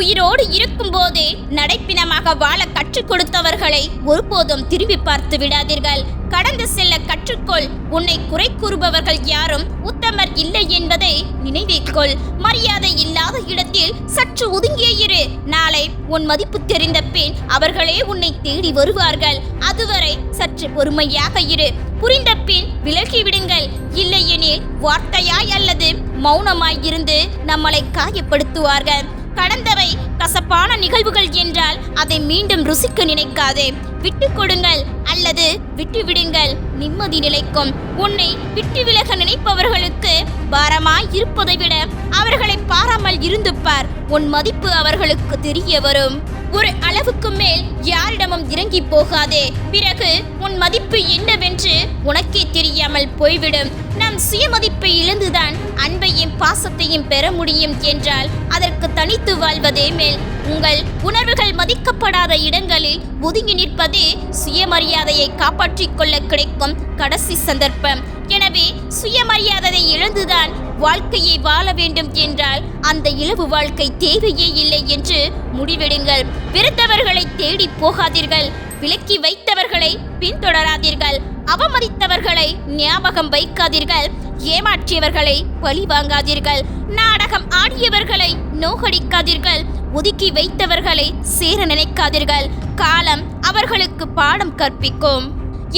உயிரோடு இருக்கும் போதே நடைப்பிணமாக வாழ கற்றுக் கொடுத்தவர்களை ஒருபோதும் திரும்பி பார்த்து விடாதீர்கள். கடந்து செல்ல கற்றுக்கொள். உன்னை குறை கூறுபவர்கள் யாரும் உத்தமர் இல்லை என்பதை நினைவிற்கொள். மரியாதை இல்லாத இடத்தில் சற்று ஒதுங்கியே இரு. நாளை உன் மதிப்பு தெரிந்த பின் அவர்களே உன்னை தேடி வருவார்கள். அதுவரை சற்று பொறுமையாக இரு. புரிந்த பின் விலகிவிடுங்கள். இல்லையெனில் வார்த்தையாய் அல்லது மௌனமாய் இருந்து நம்மளை காயப்படுத்துவார்கள். கடந்தவை கசப்பான நிகழ்வுகள் என்றால் அதை மீண்டும் ருசிக்க நினைக்காதே. விட்டு கொடுங்கள் அல்லது விட்டுவிடுங்கள். நிம்மதி நிலைக்கும். உன்னை விட்டு விலக நினைப்பவர்களுக்கு பாரமாய் இருப்பதை விட அவர்களை பாராமல் இருந்து பார். உன் மதிப்பு அவர்களுக்கு தெரிய வரும். ஒரு அளவுக்கு மேல் யாரிடமும் இறங்கி போகாதே. பிறகு உன் மதிப்பு என்னவென்று உனக்கே தெரியாமல் போய்விடும். நம் சுயமதிப்பை இழந்துதான் அன்பையும் பாசத்தையும் பெற முடியும் என்றால் அதற்கு தனித்து வாழ்வதே மேல். உங்கள் உணர்வுகள் மதிக்கப்படாத இடங்களில் ஒதுங்கி நிற்பதே சுயமரியாதையை காப்பாற்றிக் கொள்ள கிடைக்கும் கடைசி சந்தர்ப்பம். எனவே சுயமரியாதையை இழந்துதான் வாழ்க்கையை வாழ வேண்டும் என்றால் அந்த இலவு வாழ்க்கை தேவையே இல்லை என்று முடிவெடுங்கள். வெறுத்தவர்களை தேடி போகாதீர்கள். விலக்கி வைத்தவர்களை பின்தொடராதீர்கள். அவமதித்தவர்களை ஞாபகம் வைக்காதீர்கள். ஏமாற்றியவர்களை பழி வாங்காதீர்கள். நாடகம் ஆடியவர்களை நோகடிக்காதீர்கள். ஒதுக்கி வைத்தவர்களை சேர நினைக்காதீர்கள். காலம் அவர்களுக்கு பாடம் கற்பிக்கும்.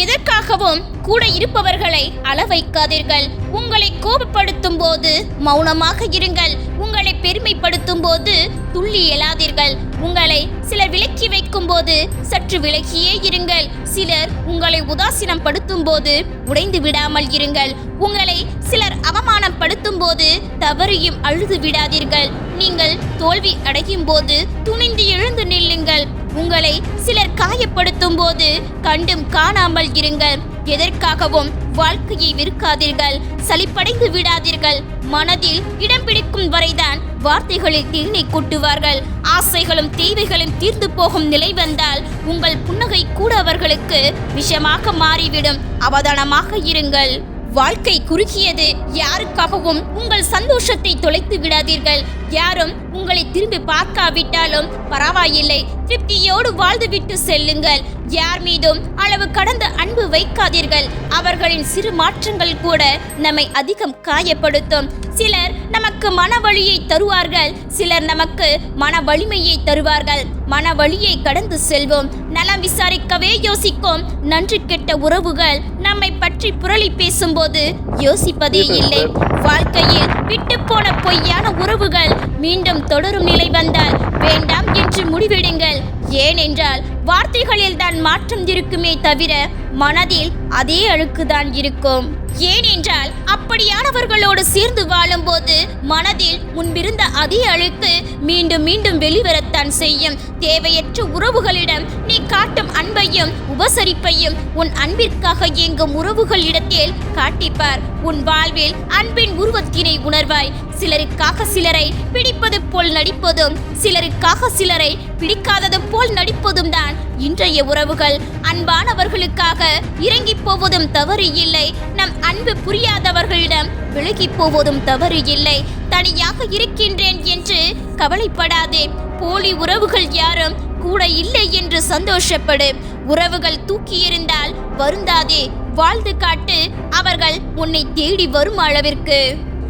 எதற்காகவும் கூட இருப்பவர்களை அள வைக்காதீர்கள். உங்களை கோபப்படுத்தும் போது மௌனமாக இருங்கள். உங்களை பெருமைப்படுத்தும் போது துள்ளி எழாதீர்கள். உங்களை சிலர் விலக்கி வைக்கும் போது சற்று விலகியே இருங்கள். சிலர் உங்களை உதாசீனம் படுத்தும் போது உடைந்து விடாமல் இருங்கள். உங்களை சிலர் அவமானப்படுத்தும் போது தவறியும் அழுது விடாதீர்கள். நீங்கள் தோல்வி அடையும் போது துணிந்து எழுந்து நில்லுங்கள். உங்களை சிலர் காயப்படுத்தும் போது கண்டும் காணாமல் இருங்கள். எதற்காகவும் வாழ்க்கையை வெறுக்காதீர்கள். சலிப்படைந்து விடாதீர்கள். மனதில் இடம் பிடிக்கும் வரைதான் வார்த்தைகளில் தேனை கூட்டுவார்கள். ஆசைகளும் தேவைகளும் தீர்ந்து போகும் நிலை வந்தால் உங்கள் புன்னகை கூட அவர்களுக்கு விஷமாக மாறிவிடும். அவதானமாக இருங்கள். வாழ்க்கை குறுகியது. யாருக்காகவும் உங்கள் சந்தோஷத்தை தொலைத்து விடாதீர்கள். யாரும் உங்களை திரும்பி பார்க்காவிட்டாலும் பரவாயில்லை. திருப்தியோடு வாழ்ந்துவிட்டு செல்லுங்கள். யார் மீதும் அளவு கடந்த அன்பு வைக்காதீர்கள். அவர்களின் சிறு மாற்றங்கள் கூட நம்மை அதிகம் காயப்படுத்தும். சிலர் நமக்கு மன வலியை தருவார்கள். சிலர் நமக்கு மன வலிமையை தருவார்கள். மன வலியை கடந்து செல்வோம். நலம் விசாரிக்கவே யோசிக்கும். நன்றி கெட்ட உறவுகள் நம்மை பற்றி புரளி பேசும்போது யோசிப்பதே இல்லை. வாழ்க்கையில் விட்டு போன பொய்யான உறவுகள் மீண்டும் தொடரும் நிலை வந்தால் வேண்டாம் என்று முடிவெடுங்கள். ஏனென்றால் வார்த்தைகளில் தான் மாற்றம் இருக்குமே தவிர மனதில் அதே அழுக்குதான் இருக்கும். ஏனென்றால் அப்படியானவர்களோடு சேர்ந்து வாழும்போது மனதில் முன்பிருந்த அதே அழுக்கு மீண்டும் மீண்டும் வெளிவரத்தான் செய்யும். தேவையற்ற உறவுகளிடம் நீ காட்டும் அன்பையும் உபசரிப்பையும் உன் அன்பிற்காக இயங்கும் உறவுகளிடத்தில் காட்டிப்பார். உன் வாழ்வில் அன்பின் உருவத்தினை உணர்வாய். சிலருக்காக சிலரை பிடிப்பது போல் நடிப்பதும் சிலருக்காக சிலரை பிடிக்காதது போல் நடிப்பதும் தான் இன்றைய உறவுகள். அன்பானவர்களுக்காக இறங்கி போவதும் தவறு இல்லை. நம் அன்பு புரியாதவர்களிடம் விலகி போவதும் தவறு இல்லை. தனியாக இருக்கின்றேன் என்று கவலைப்படாதே. போலி உறவுகள் யாரும் கூட இல்லை என்று சந்தோஷப்படு. உறவுகள் தூக்கி எறிந்தால் வருந்தாதே. வாழ்ந்து காட்டு. அவர்கள் உன்னை தேடி வரும் அளவிற்கு.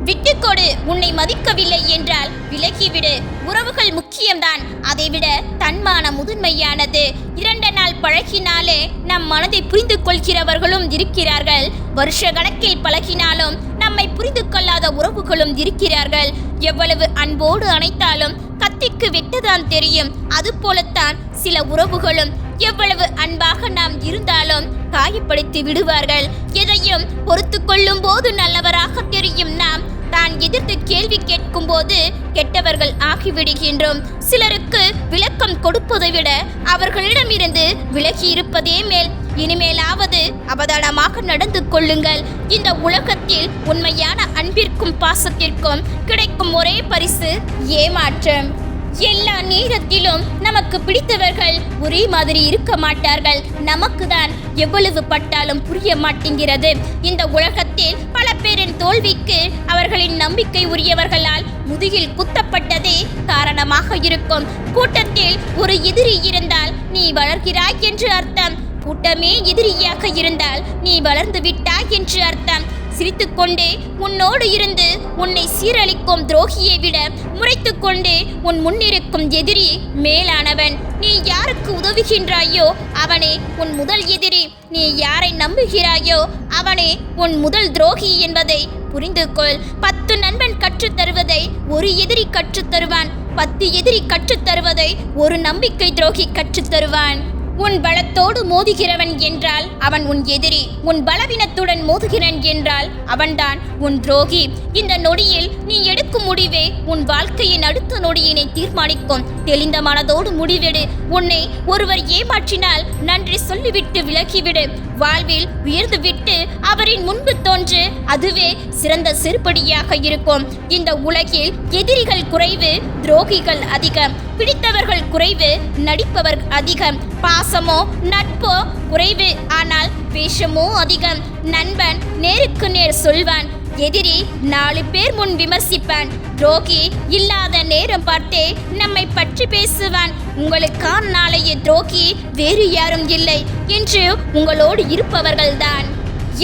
விட்டுக்கொடு. உன்னை மதிக்கவில்லை என்றால் விலகிவிடு. உறவுகள் முக்கியம்தான். அதைவிட தன்மானம் முதன்மையானது. 2 நாள் பழகினாலே நம் மனதை புரிந்து கொள்கிறவர்களும் இருக்கிறார்கள். வருஷ கணக்கில் பழகினாலும் நம்மை புரிந்து கொள்ளாத உறவுகளும் இருக்கிறார்கள். எவ்வளவு அன்போடு அணைத்தாலும் கத்திக்கு வெட்டுதான் தெரியும். அதுபோலத்தான் சில உறவுகளும் எவ்வளவு அன்பாக நாம் இருந்தாலும் காயப்படுத்தி விடுவார்கள். எதையும் பொறுத்து கொள்ளும் போது நல்லவராக தெரியும் நாம் தான் எதிர்த்து கேள்வி கேட்கும் போது கெட்டவர்கள் ஆகிவிடுகின்றோம். சிலருக்கு விளக்கம் கொடுப்பதை விட அவர்களிடமிருந்து விலகி இருப்பதே மேல். இனிமேலாவது அவதானமாக நடந்து கொள்ளுங்கள். இந்த உலகத்தில் உண்மையான அன்பிற்கும் பாசத்திற்கும் கிடைக்கும் ஒரே பரிசு ஏமாற்றம். எல்லா நேரத்திலும் நமக்கு பிடித்தவர்கள் ஒரே மாதிரி இருக்க மாட்டார்கள். நமக்கு தான் எவ்வளவு பட்டாலும் புரிய மாட்டேங்கிறது. இந்த உலகத்தில் பல பேரின் தோல்விக்கு அவர்களின் நம்பிக்கை உரியவர்களால் முதுகில் குத்தப்பட்டதே காரணமாக இருக்கும். கூட்டத்தில் ஒரு எதிரி இருந்தால் நீ வளர்கிறாய் என்று அர்த்தம். கூட்டமே எதிரியாக இருந்தால் நீ வளர்ந்து விட்டாய் என்று அர்த்தம். சிரித்துக்கொண்டே உன்னோடு இருந்து உன்னை சீரழிக்கும் துரோகியை விட முறைத்துக்கொண்டே உன் முன்னிருக்கும் எதிரி மேலானவன். நீ யாருக்கு உதவுகின்றாயோ அவனே உன் முதல் எதிரி. நீ யாரை நம்புகிறாயோ அவனே உன் முதல் துரோகி என்பதை புரிந்து கொள். 10 நண்பன் கற்றுத்தருவதை ஒரு எதிரி கற்றுத்தருவான். 10 எதிரி கற்றுத்தருவதை ஒரு நம்பிக்கை துரோகி கற்றுத்தருவான். உன் பலத்தோடு மோதுகிறவன் என்றால் அவன் உன் எதிரி. உன் பலவீனத்துடன் மோதுகிறான் என்றால் அவன்தான் உன் துரோகி. இந்த நொடியில் நீ எடுக்கும் முடிவே உன் வாழ்க்கையின் அடுத்த நொடியினை தீர்மானிக்கும். தெளிந்த மனதோடு முடிவெடு. உன்னை ஒருவர் ஏமாற்றினால் நன்றி சொல்லிவிட்டு விலகிவிடு. வாழ்வில் உயர்ந்து விட்டு அவரின் முன்பு தோன்று. அதுவே சிறந்த செருப்படியாக இருக்கும். இந்த உலகில் எதிரிகள் குறைவு, துரோகிகள் அதிகம். பிடித்தவர்கள் குறைவு, நடிப்பவர் அதிகம். பாசமோ நட்போ குறைவு, ஆனால் வேஷமோ அதிகம். நண்பன் நேருக்கு நேர் சொல்வான், எதிரி 4 பேர் முன் விமர்சிப்பான். துரோகி இல்லாத நேரம் பார்த்தே நம்மை பற்றி பேசுவான். உங்களுக்கான நாளைய துரோகி வேறு யாரும் இல்லை என்று உங்களோடு இருப்பவர்கள்தான்.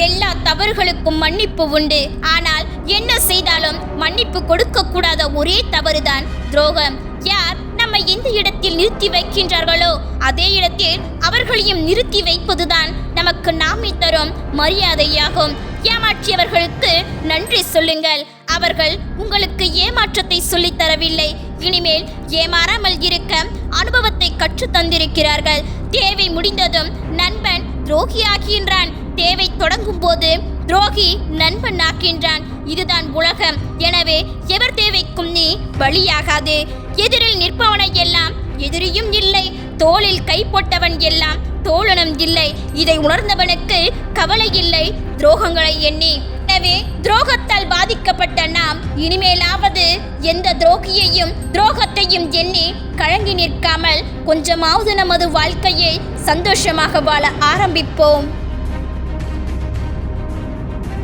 எல்லா தவறுகளுக்கும் மன்னிப்பு உண்டு. ஆனால் என்ன செய்தாலும் மன்னிப்பு கொடுக்க கூடாத ஒரே தவறுதான் துரோகம். யார் நம்மை எந்த இடத்தில் நிறுத்தி வைக்கின்றார்களோ அதே இடத்தில் அவர்களையும் நிறுத்தி வைப்பதுதான் நமக்கு நாமே தரும் மரியாதையாகும். ஏமாற்றியவர்களுக்கு நன்றி சொல்லுங்கள். அவர்கள் உங்களுக்கு ஏமாற்றத்தை சொல்லித் தரவில்லை. இனிமேல் ஏமாறாமல் இருக்க அனுபவத்தை கற்று தந்திருக்கிறார்கள். தேவை முடிந்ததும் நண்பன் துரோகி ஆகின்றான். தேவை தொடங்கும் போது துரோகி நண்பன் ஆக்கின்றான். இதுதான் உலகம். எனவே எவர் தேவைக்கும் நீ பலியாகாது. எதிரில் நிற்பவனை எல்லாம் எதிரியும் இல்லை. தோளில் கை போட்டவன் எல்லாம் தோழனும் இல்லை. இதை உணர்ந்தவனுக்கு கவலை இல்லை துரோகங்களை எண்ணி. எனவே துரோகத்தால் பாதிக்கப்பட்ட நாம் இனிமேலாவது எந்த துரோகியையும் துரோகத்தையும் எண்ணி கலங்கி நிற்காமல் கொஞ்சமாவது நமது வாழ்க்கையை சந்தோஷமாக வாழ ஆரம்பிப்போம்.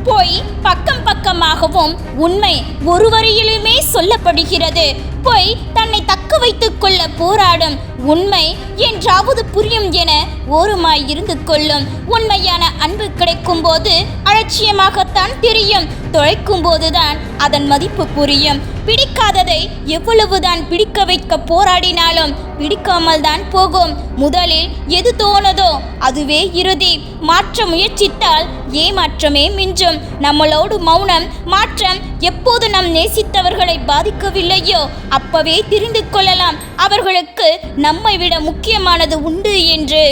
பொய் பக்கம் பக்கமாகவும் உண்மை ஒரு வரியிலுமே சொல்லப்படுகிறது. பொய் தன்னை தக்க வைத்துக் கொள்ள போராடும். உண்மை என்றாவது புரியும் என ஓரமாய் இருந்து கொள்ளும். உண்மையான அன்பு கிடைக்கும் போது அலட்சியமாகத்தான் தெரியும். தொலைக்கும் போதுதான் அதன் மதிப்பு புரியும். பிடிக்காததை எவ்வளவுதான் பிடிக்க வைக்க போராடினாலும் பிடிக்காமல் தான் போகும். முதலில் எது தோணுதோ அதுவே இறுதி. மாற்ற முயற்சித்தால் ஏமாற்றமே மிஞ்சும். நம்மளோடு மௌனம் மாற்றம். எப்போது நம் நேசித்தவர்களை பாதிக்கவில்லையோ அப்பவே தெரிந்து கொள்ளலாம் அவர்களுக்கு நம்மை விட முக்கியமானது உண்டு என்று.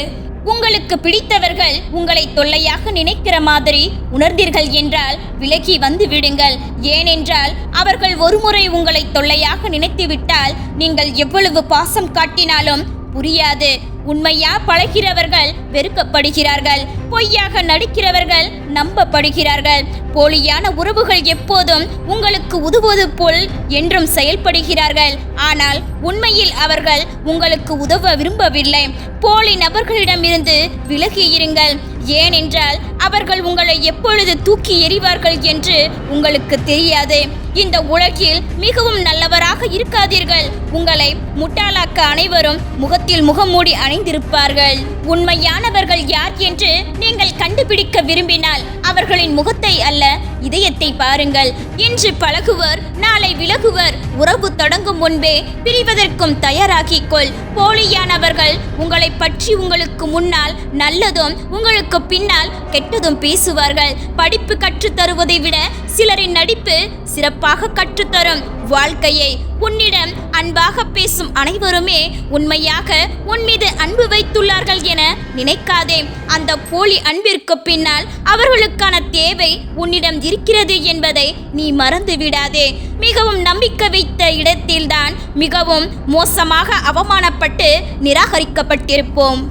உங்களுக்கு பிடித்தவர்கள் உங்களை தொல்லையாக நினைக்கிற மாதிரி உணர்ந்தீர்கள் என்றால் விலகி வந்து விடுங்கள். ஏனென்றால் அவர்கள் ஒருமுறை உங்களை தொல்லையாக நினைத்துவிட்டால் நீங்கள் எவ்வளவு பாசம் காட்டினாலும் புரியாது. உண்மையா பழகிறவர்கள் வெறுக்கப்படுகிறார்கள். பொய்யாக நடிக்கிறவர்கள் நம்பப்படுகிறார்கள். போலியான உறவுகள் எப்போதும் உங்களுக்கு உதவுவது போல் என்றும் செயல்படுகிறார்கள். ஆனால் உண்மையில் அவர்கள் உங்களுக்கு உதவ விரும்பவில்லை. போலி நபர்களிடமிருந்து விலகி இருங்கள். ஏனென்றால் அவர்கள் உங்களை எப்பொழுது தூக்கி எறிவார்கள் என்று உங்களுக்கு தெரியாது. இந்த உலகில் மிகவும் நல்லவராக இருக்காதீர்கள். உங்களை முட்டாளாக்க அனைவரும் முகத்தில் முகமூடி அணிந்திருப்பார்கள். உண்மையானவர்கள் யார் என்று நீங்கள் கண்டுபிடிக்க விரும்பினால் அவர்களின் முகத்தை அல்ல இதயத்தை பாருங்கள். இன்று பழகுவர், நாளை விலகுவர். உறவு தொடங்கும் முன்பே பிரிவதற்கும் தயாராகிக்கொள். போலியானவர்கள் உங்களை பற்றி உங்களுக்கு முன்னால் நல்லதும் உங்களுக்கு பின்னால் கெட்டதும் பேசுவார்கள். படிப்பு கற்றுத்தருவதை விட சிலரின் நடிப்பு சிறப்பாக கற்றுத்தரும் வாழ்க்கையை. உன்னிடம் அன்பாக பேசும் அனைவருமே உண்மையாக உன் மீது அன்பு வைத்துள்ளார்கள் என நினைக்காதே. அந்த போலி அன்பிற்கு பின்னால் அவர்களுக்கான தேவை உன்னிடம் இருக்கிறது என்பதை நீ மறந்து விடாதே. மிகவும் நம்பிக்கை வைத்த இடத்தில்தான் மிகவும் மோசமாக அவமானப்பட்டு நிராகரிக்கப்பட்டிருப்போம்.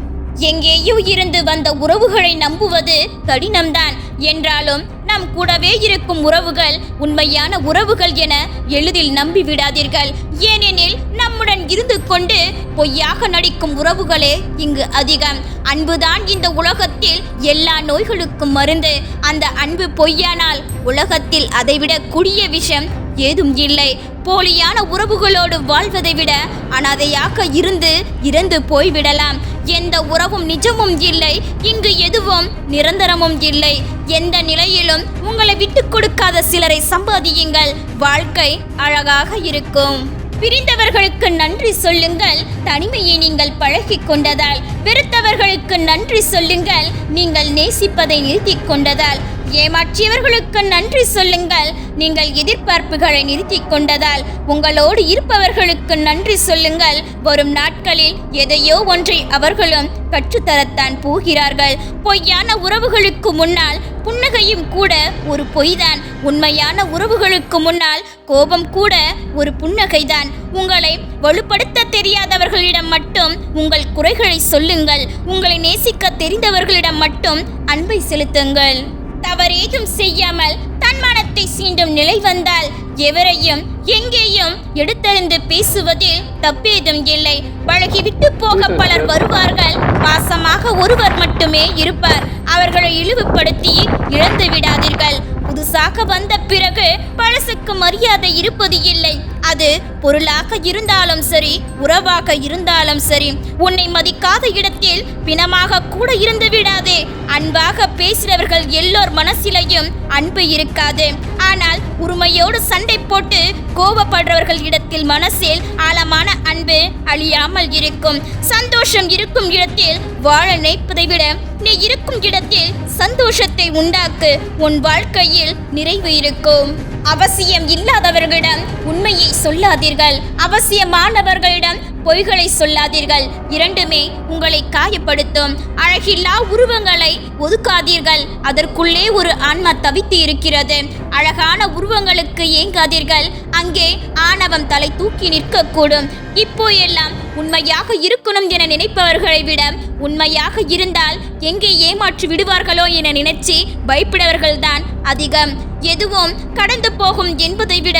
எங்கேயோ இருந்து வந்த உறவுகளை நம்புவது கடினம்தான். என்றாலும் நம் கூடவே இருக்கும் உறவுகள் உண்மையான உறவுகள் என எளிதில் நம்பிவிடாதீர்கள். ஏனெனில் நம் நம்முடன் இருந்து கொண்டு பொய்யாக நடிக்கும் உறவுகளே இங்கு அதிகம். அன்புதான் இந்த உலகத்தில் எல்லா நோய்களுக்கும் மருந்து. அந்த அன்பு பொய்யானால் உலகத்தில் அதைவிட கொடிய விஷம் ஏதும் இல்லை. போலியான உறவுகளோடு வாழ்வதை விட அனாதையாக இருந்து இறந்து போய்விடலாம். எந்த உறவும் நிஜமும் இல்லை. இங்கு எதுவும் நிரந்தரமும் இல்லை. எந்த நிலையிலும் உங்களை விட்டு கொடுக்காத சிலரை சம்பாதியுங்கள். வாழ்க்கை அழகாக இருக்கும். பிரிந்தவர்களுக்கு நன்றி சொல்லுங்கள். தனிமையை நீங்கள் பழகிக் கொண்டதால். வெறுத்தவர்களுக்கு நன்றி சொல்லுங்கள். நீங்கள் நேசிப்பதை நிறுத்திக் கொண்டதால். ஏமாற்றியவர்களுக்கு நன்றி சொல்லுங்கள். நீங்கள் எதிர்பார்ப்புகளை நிறுத்திக் கொண்டதால். உங்களோடு இருப்பவர்களுக்கு நன்றி சொல்லுங்கள். வரும் நாட்களில் எதையோ ஒன்றை அவர்களும் கற்றுத்தரத்தான் போகிறார்கள். பொய்யான உறவுகளுக்கு முன்னால் புன்னகையும் கூட ஒரு பொய்தான். உண்மையான உறவுகளுக்கு முன்னால் கோபம் கூட ஒரு புன்னகைதான். உங்களை வலுப்படுத்த தெரியாதவர்களிடம் மட்டும் உங்கள் குறைகளை சொல்லுங்கள். உங்களை நேசிக்க தெரிந்தவர்களிடம் மட்டும் அன்பை செலுத்துங்கள். தவறேதும் செய்யாமல் தன்மானத்தை சீண்டும் நிலை வந்தால் எவரையும் எங்கேயும் எடுத்தறிந்து பேசுவதில் தப்பேதும் இல்லை. பழகிவிட்டு போக பலர் வருவார்கள். பாசமாக ஒருவர் மட்டுமே இருப்பார். அவர்களை இழிவுபடுத்தி இழந்து விடாதீர்கள். புதுசாக வந்த பிறகு பழசுக்கு மரியாதை இருப்பது இல்லை. அது பொருளாக இருந்தாலும் சரி, உறவாக இருந்தாலும் சரி. உன்னை மதிக்காத இடத்தில் பிணமாக கூட இருந்து விடாதே. அன்பாக பேசுகிறவர்கள் எல்லோர் மனசிலையும் அன்பு இருக்காது. ஆனால் உரிமையோடு சண்டை போட்டு கோபப்படுறவர்கள் இடத்தில் மனசில் ஆழமான அன்பு அழியாமல் இருக்கும். சந்தோஷம் இருக்கும் இடத்தில் வாழ நினைப்பதை விட நீ இருக்கும் இடத்தில் சந்தோஷத்தை உண்டாக்கு. உன் வாழ்க்கையில் நிறைவு இருக்கும். அவசியம் இல்லாதவர்களிடம் உண்மையை சொல்லாதீர்கள். அவசியமானவர்களிடம் பொய்களை சொல்லாதீர்கள். இரண்டுமே உங்களை காயப்படுத்தும். அழகில்லா உருவங்களை ஒதுக்காதீர்கள். அதற்குள்ளே ஒரு ஆன்மா தவித்து இருக்கிறது. அழகான உருவங்களுக்கு ஏங்காதீர்கள். அங்கே ஆணவம் தலை தூக்கி நிற்கக்கூடும். இப்போ எல்லாம் உண்மையாக இருக்கணும் என நினைப்பவர்களை விட உண்மையாக இருந்தால் எங்கே ஏமாற்றி விடுவார்களோ என நினைச்சு பயப்படுவர்கள்தான் அதிகம். எதுவும் கடந்து போகும் என்பதை விட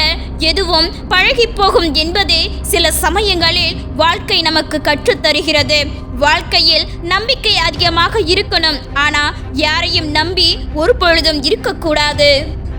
எதுவும் பழகி போகும் என்பதே சில சமயங்களில் வாழ்க்கை நமக்கு கற்றுத்தருகிறது. வாழ்க்கையில் நம்பிக்கை அதிகமாக இருக்கணும். ஆனா யாரையும் நம்பி ஒரு பொழுதும் இருக்கக்கூடாது.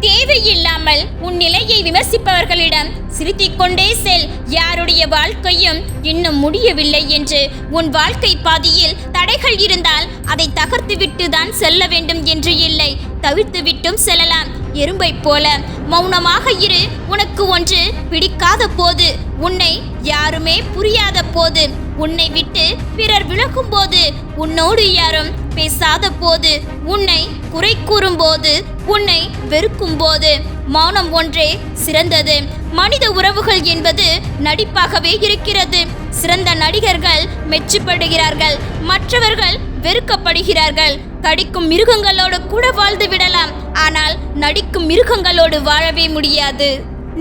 தேவையில்லாமல் உன் நிலையை விமர்சிப்பவர்களிடம் சிரித்திக் கொண்டே செல். யாருடைய வாழ்க்கையும் இன்னும் முடியவில்லை என்று. உன் வாழ்க்கை பாதியில் தடைகள் இருந்தால் அதை தகர்த்துவிட்டு தான் செல்ல வேண்டும் என்று இல்லை. தவிர்த்து விட்டும் செல்லலாம். எறும்பை போல மௌனமாக இரு. உனக்கு ஒன்று பிடிக்காத போது, உன்னை யாருமே புரியாத போது, உன்னை விட்டு பிறர் விலகும் போது, உன்னோடு யாரும் பேசாத போது, உன்னை குறை கூறும் போது, உன்னை வெறுக்கும் போது, மௌனம் ஒன்றே சிறந்தது. மனித உறவுகள் என்பது நடிப்பாகவே இருக்கிறது. சிறந்த நடிகர்கள் மெச்சப்படுகிறார்கள், மற்றவர்கள் வெறுக்கப்படுகிறார்கள். கடிக்கும் மிருகங்களோடு கூட வாழ்ந்து விடலாம். ஆனால் நடிக்கும் மிருகங்களோடு வாழவே முடியாது.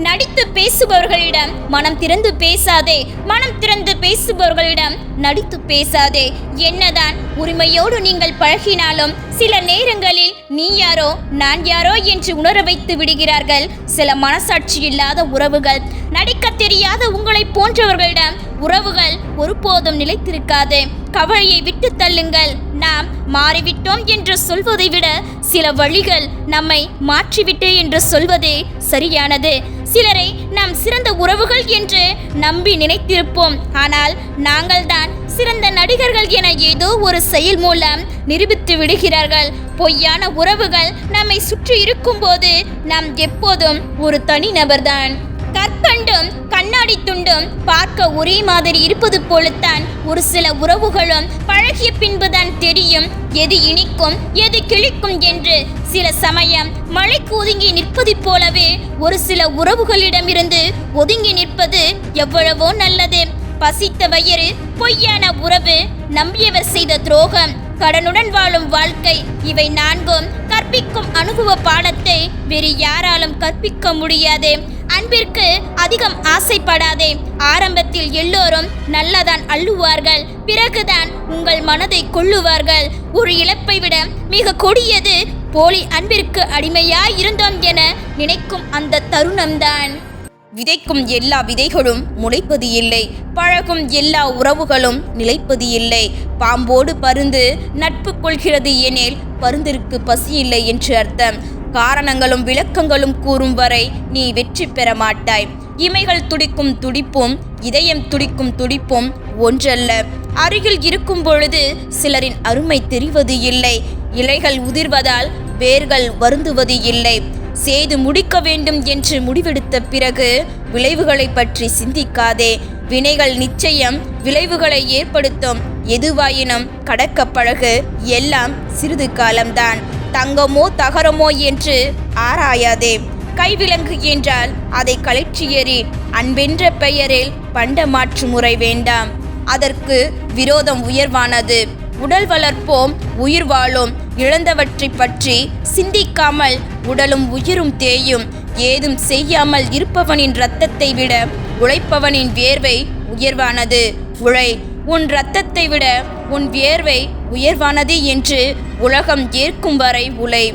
நடித்து பேசுபவர்களிடம் மனம் திறந்து பேசாதே. மனம் திறந்து பேசுபவர்களிடம் நடித்து பேசாதே. என்னதான் உரிமையோடு நீங்கள் பழகினாலும் சில நேரங்களில் நீ யாரோ நான் யாரோ என்று உணர வைத்து விடுகிறார்கள் சில மனசாட்சி இல்லாத உறவுகள். நடிக்க தெரியாத உங்களை போன்றவர்களிடம் உறவுகள் ஒருபோதும் நிலைத்திருக்காது. கவலையை விட்டு தள்ளுங்கள். நாம் மாறிவிட்டோம் என்று சொல்வதை விட சில வழிகள் நம்மை மாற்றிவிட்டு என்று சொல்வதே சரியானது. சிலரை நாம் சிறந்த உறவுகள் என்று நம்பி நினைத்திருப்போம். ஆனால் நாங்கள் தான் சிறந்த நடிகர்கள் என ஏதோ ஒரு செயல் மூலம் நிரூபித்து விடுகிறார்கள். பொய்யான உறவுகள் நம்மை சுற்றி இருக்கும் போது நாம் எப்போதும் ஒரு தனிநபர்தான். கற்கண்டும் கண்ணாடி துண்டும் பார்க்க ஒரே மாதிரி இருப்பது போலத்தான் ஒரு சில உறவுகளும் பழகிய பின்புதான் தெரியும் எது இனிக்கும் எது கிழிக்கும் என்று. சில சமயம் மழைக்கு ஒதுங்கி நிற்பது போலவே ஒரு சில உறவுகளிடமிருந்து ஒதுங்கி நிற்பது எவ்வளவோ நல்லது. பசித்த வயிறு, பொய்யான உறவு, நம்பியவர் செய்த துரோகம், கடனுடன் வாழும் வாழ்க்கை, இவை நான்கும் கற்பிக்கும் அனுபவ பாடத்தை வேறு யாராலும் கற்பிக்க முடியாது. அன்பிற்கு அதிகம் ஆசைப்படாதே. ஆரம்பத்தில் எல்லோரும் நல்லதான் அள்ளுவார்கள், பிறகுதான் உங்கள் மனதை கொள்ளுவார்கள். ஒரு இழப்பை விட மிக கொடியது போலி அன்பிற்கு அடிமையாய் இருந்தோம் என நினைக்கும் அந்த தருணம்தான். விதைக்கும் எல்லா விதைகளும் முளைப்பது இல்லை, பழகும் எல்லா உறவுகளும் நிலைப்பது இல்லை. பாம்போடு பருந்து நட்பு கொள்கிறது எனில் பருந்திற்கு பசி இல்லை என்று அர்த்தம். காரணங்களும் விளக்கங்களும் கூறும் வரை நீ வெற்றி பெற மாட்டாய். இமைகள் துடிக்கும் துடிப்பும் இதயம் துடிக்கும் துடிப்பும் ஒன்றல்ல. அருகில் இருக்கும் பொழுது சிலரின் அருமை தெரிவது இல்லை. இலைகள் உதிர்வதால் வேர்கள் வருந்துவது இல்லை. செய்து முடிக்க வேண்டும் என்று முடிவெடுத்த பிறகு விளைவுகளை பற்றி சிந்திக்காதே. வினைகள் நிச்சயம் விளைவுகளை ஏற்படுத்தும். எதுவாயினும் கடக்க பழகு. எல்லாம் சிறிது காலம்தான். தங்கமோ தகரமோ என்று ஆராயாதே. கைவிலங்கு என்றால் அதை கழற்றி எறி. அன்பென்ற பெயரில் பண்ட மாற்று முறை வேண்டாம். அதற்கு விரோதம் உயர்வானது. உடல் வளர்ப்போம், உயிர் வாழும். இழந்தவற்றை பற்றி சிந்திக்காமல் உடலும் உயிரும் தேயும். ஏதும் செய்யாமல் இருப்பவனின் இரத்தத்தை விட உழைப்பவனின் வியர்வை உயர்வானது. உழை. உன் இரத்தத்தை விட உன் வியர்வை உயர்வானது என்று உலகம் ஏற்கும் வரை உழை.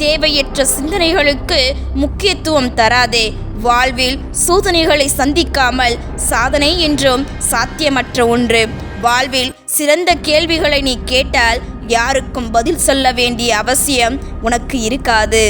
தேவையற்ற சிந்தனைகளுக்கு முக்கியத்துவம் தராதே. வாழ்வில் சோதனைகளை சந்திக்காமல் சாதனை என்றும் சாத்தியமற்ற ஒன்று. வாழ்வில் சிறந்த கேள்விகளை நீ கேட்டால் யாருக்கும் பதில் சொல்ல வேண்டிய அவசியம் உனக்கு இருக்காது.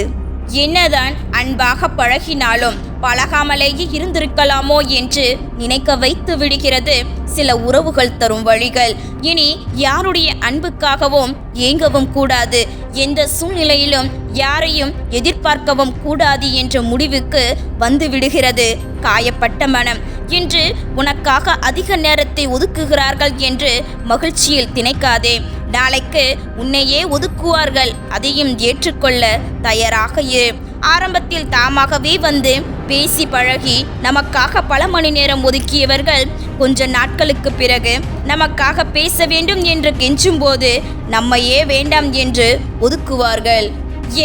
என்னதான் அன்பாக பழகினாலும் பழகாமலேயே இருந்திருக்கலாமோ என்று நினைக்க வைத்து விடுகிறது சில உறவுகள் தரும் வழிகள். இனி யாருடைய அன்புக்காகவும் ஏங்கவும் கூடாது. எந்த சூழ்நிலையிலும் யாரையும் எதிர்பார்க்கவும் கூடாது என்ற முடிவுக்கு வந்து விடுகிறது காயப்பட்ட மனம். இன்று உனக்காக அதிக நேரத்தை ஒதுக்குகிறார்கள் என்று மகிழ்ச்சியில் திணைக்காதே. நாளைக்கு உன்னையே ஒதுக்குவார்கள். அதையும் ஏற்றுக்கொள்ள தயாராக இரு. ஆரம்பத்தில் தாமாகவே வந்து பேசி பழகி நமக்காக பல மணி நேரம் ஒதுக்கியவர்கள் கொஞ்ச நாட்களுக்கு பிறகு நமக்காக பேச வேண்டும் என்று கெஞ்சும் போது நம்மையே வேண்டாம் என்று ஒதுக்குவார்கள்.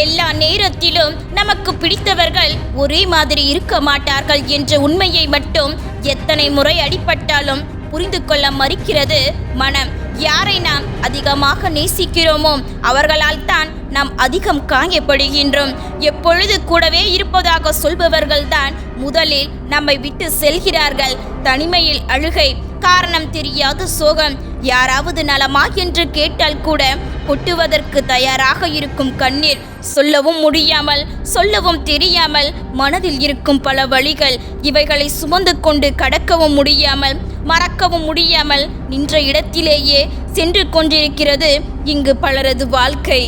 எல்லா நேரத்திலும் நமக்கு பிடித்தவர்கள் ஒரே மாதிரி இருக்க மாட்டார்கள் என்ற உண்மையை மட்டும் எத்தனை முறை அடிபட்டாலும் புரிந்து கொள்ள மறுக்கிறது மனம். யாரை நாம் அதிகமாக நேசிக்கிறோமோ அவர்களால் தான் நாம் அதிகம் காயப்படுகின்றோம். எப்பொழுது கூடவே இருப்பதாக சொல்பவர்கள்தான் முதலில் நம்மை விட்டு செல்கிறார்கள். தனிமையில் அழுகை, காரணம் தெரியாத சோகம். யாராவது நலமா என்று கேட்டால் கூட கொட்டுவதற்கு தயாராக இருக்கும் கண்ணீர். சொல்லவும் முடியாமல் சொல்லவும் தெரியாமல் மனதில் இருக்கும் பல வழிகள். இவைகளை சுமந்து கொண்டு கடக்கவும் முடியாமல் மறக்கவும் முடியாமல் நின்ற இடத்திலேயே சென்று கொண்டிருக்கிறது இங்கு பலரது வாழ்க்கை.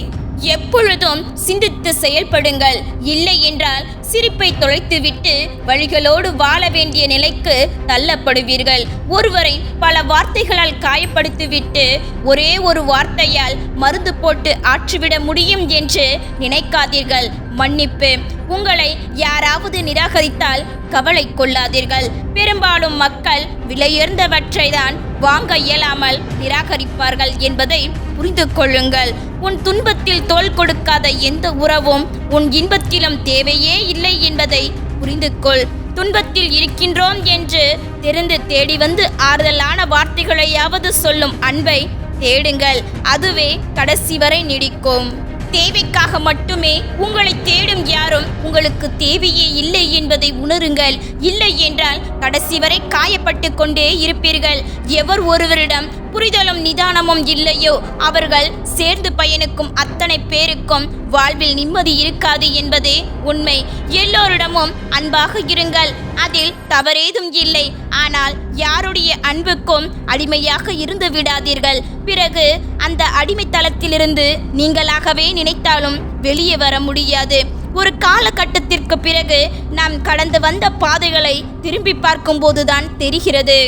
எப்பொழுதும் சிந்தித்து செயல்படுங்கள். இல்லை என்றால் சிரிப்பை தொலைத்துவிட்டு வழிகளோடு வாழ வேண்டிய நிலைக்கு தள்ளப்படுவீர்கள். ஒருவரை பல வார்த்தைகளால் காயப்படுத்திவிட்டு ஒரே ஒரு வார்த்தையால் மருந்து போட்டு ஆற்றிவிட முடியும் என்று நினைக்காதீர்கள். மன்னிப்பு. உங்களை யாராவது நிராகரித்தால் கவலை கொள்ளாதீர்கள். பெரும்பாலும் மக்கள் விலையுயர்ந்தவற்றை தான் வாங்க இயலாமல் நிராகரிப்பார்கள் என்பதை புரிந்து கொள்ளுங்கள். உன் துன்பத்தில் தோள் கொடுக்காத எந்த உறவும் உன் இன்பத்திலும் தேவையே இல்லை என்பதை புரிந்து கொள். துன்பத்தில் இருக்கின்றோம் என்று தெரிந்து தேடி வந்து ஆறுதலான வார்த்தைகளையாவது சொல்லும் அன்பை தேடுங்கள். அதுவே கடைசி வரை நீடிக்கும். தேவைக்காக மட்டுமே உங்களை தேடும் யாரும் உங்களுக்கு தேவையே இல்லை என்பதை உணருங்கள். இல்லை என்றால் கடைசி வரை காயப்பட்டு கொண்டே இருப்பீர்கள். எவர் ஒருவரிடம் புரிதலும் நிதானமும் இல்லையோ அவர்கள் சேர்ந்து பயணிக்கும் அத்தனை பேருக்கும் வாழ்வில் நிம்மதி இருக்காது என்பதே உண்மை. எல்லோரிடமும் அன்பாக இருங்கள். அதில் தவறேதும் இல்லை. ஆனால் யாருடைய அன்புக்கும் அடிமையாக இருந்து விடாதீர்கள். பிறகு அந்த அடிமைத்தளத்திலிருந்து நீங்களாகவே நினைத்தாலும் வெளியே வர முடியாது. ஒரு காலகட்டத்திற்கு பிறகு நாம் கடந்து வந்த பாதைகளை திரும்பி பார்க்கும்போதுதான் தெரிகிறது.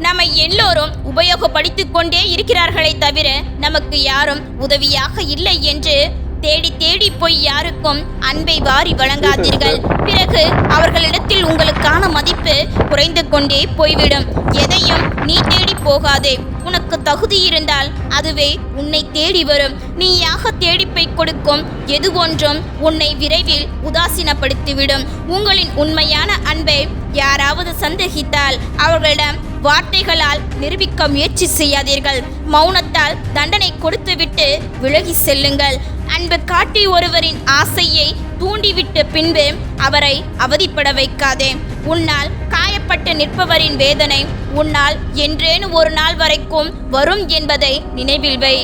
நம்மை எல்லோரும் உபயோகப்படுத்திக் கொண்டே இருக்கிறார்களே தவிர நமக்கு யாரும் உதவியாக இல்லை என்று தேடி தேடி போய் யாருக்கும் அன்பை வாரி வழங்காதீர்கள். பிறகு அவர்களிடத்தில் உங்களுக்கான மதிப்பு குறைந்து கொண்டே போய்விடும். எதையும் நீ தேடி போகாதே. உனக்கு தகுதி இருந்தால் அதுவே உன்னை தேடி வரும். நீயாக தேடிப்போய் கொடுக்கும் எது ஒன்றும் உன்னை விரைவில் உதாசீனப்படுத்திவிடும். உங்களின் உண்மையான அன்பை யாராவது சந்தேகித்தால் அவர்களிடம் வார்த்தைகளால் நிரூபிக்க முயற்சி செய்யாதீர்கள். மௌனத்தால் தண்டனை கொடுத்துவிட்டு விலகி செல்லுங்கள். அன்பு காட்டி ஒருவரின் ஆசையை தூண்டிவிட்ட பின்பு அவரை அவதிப்பட வைக்காதே. உன்னால் காயப்பட்டு நிற்பவரின் வேதனை உன்னால் என்றேனும் ஒரு நாள் வரைக்கும் வரும் என்பதை நினைவில் வை.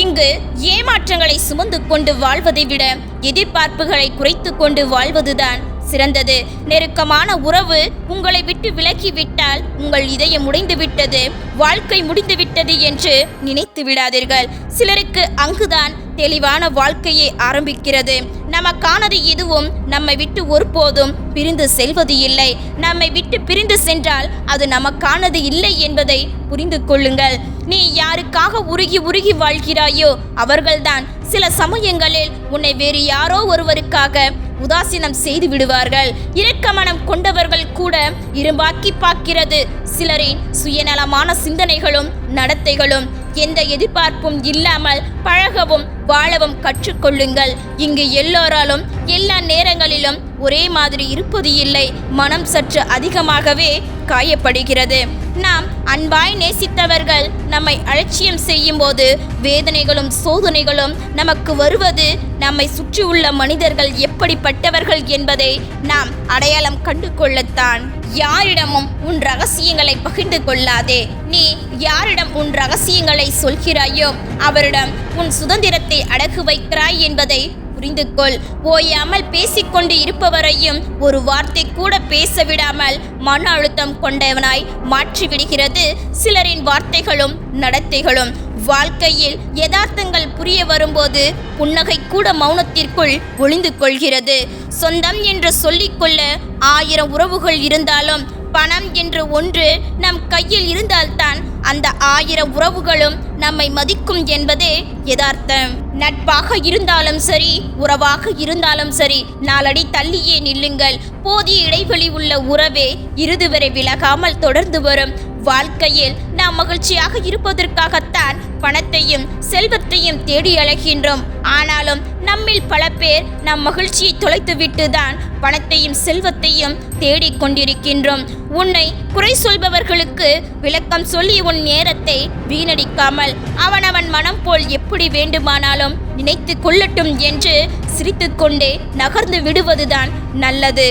இங்கு ஏமாற்றங்களை சுமந்து கொண்டு வாழ்வதை விட எதிர்பார்ப்புகளை குறைத்து கொண்டு வாழ்வதுதான் சிறந்தது. நெருக்கமான உறவு உங்களை விட்டு விலகிவிட்டால் உங்கள் இதயம் உடைந்துவிட்டது, வாழ்க்கை முடிந்துவிட்டது என்று நினைத்து விடாதீர்கள். சிலருக்கு அங்குதான் தெளிவான வாழ்க்கையே ஆரம்பிக்கிறது. நமக்கானது எதுவும் நம்மை விட்டு ஒருபோதும் பிரிந்து செல்வது இல்லை. நம்மை விட்டு பிரிந்து சென்றால் அது நமக்கானது இல்லை என்பதை புரிந்து கொள்ளுங்கள். நீ யாருக்காக உருகி உருகி வாழ்கிறாயோ அவர்கள்தான் சில சமயங்களில் உன்னை வேறு யாரோ ஒருவருக்காக உதாசீனம் செய்து விடுவார்கள். இரக்க மனம் கொண்டவர்கள் கூட இரும்பாக்கி பார்க்கிறது சிலரின் சுயநலமான சிந்தனைகளும் நடத்தைகளும். எந்த எதிர்பார்ப்பும் இல்லாமல் பழகவும் வாழவும் கற்றுக்கொள்ளுங்கள். இங்கு எல்லோராலும் எல்லா நேரங்களிலும் ஒரே மாதிரி இருப்பது இல்லை. மனம் சற்று அதிகமாகவே காயப்படுகிறது. நாம் அன்பாய் நேசித்தவர்கள் நம்மை அலட்சியம் செய்யும் போது வேதனைகளும் சோதனைகளும் நமக்கு வருவது நம்மை சுற்றியுள்ள மனிதர்கள் எப்படிப்பட்டவர்கள் என்பதை நாம் அடையாளம் கண்டு கொள்ளத்தான். யாரிடமும் உன் ரகசியங்களை பகிர்ந்து கொள்ளாதே. நீ யாரிடம் உன் ரகசியங்களை சொல்கிறாயோ அவரிடம் உன் சுதந்திரத்தை அடகு வைக்கிறாய் என்பதை புரிந்து கொள். ஓயாமல் பேசிக்கொண்டு இருப்பவரையும் ஒரு வார்த்தை கூட பேச விடாமல் மன அழுத்தம் கொண்டவனாய் மாற்றிவிடுகிறது சிலரின் வார்த்தைகளும் நடத்தைகளும். வாழ்க்கையில் யதார்த்தங்கள் புரிய வரும்போது புன்னகை கூட மௌனத்திற்குள் ஒளிந்து கொள்கிறது. சொந்தம் என்று சொல்லிக்கொள்ள 1000 உறவுகள் இருந்தாலும் பணம் என்று ஒன்று நம் கையில் இருந்தால்தான் அந்த 1000 உறவுகளும் நம்மை மதிக்கும் என்பதே யதார்த்தம். நட்பாக இருந்தாலும் சரி, உறவாக இருந்தாலும் சரி, 4 அடி தள்ளியே நில்லுங்கள். போதிய இடைவெளி உள்ள உறவே இறுதி வரை விலகாமல் தொடர்ந்து வரும். வாழ்க்கையில் நாம் மகிழ்ச்சியாக இருப்பதற்காகத்தான் பணத்தையும் செல்வத்தையும் தேடி அழைக்கின்றோம். ஆனாலும் நம்மில் பல பேர் நம் மகிழ்ச்சியை தொலைத்துவிட்டு தான் பணத்தையும் செல்வத்தையும் தேடிக் கொண்டிருக்கின்றோம். உன்னை குறை சொல்பவர்களுக்கு விளக்கம் சொல்லி உன் நேரத்தை வீணடிக்காமல் அவனவன் மனம் போல் எப்படி வேண்டுமானாலும் நினைத்து கொள்ளட்டும் என்று சிரித்துக்கொண்டே நகர்ந்து விடுவதுதான் நல்லது.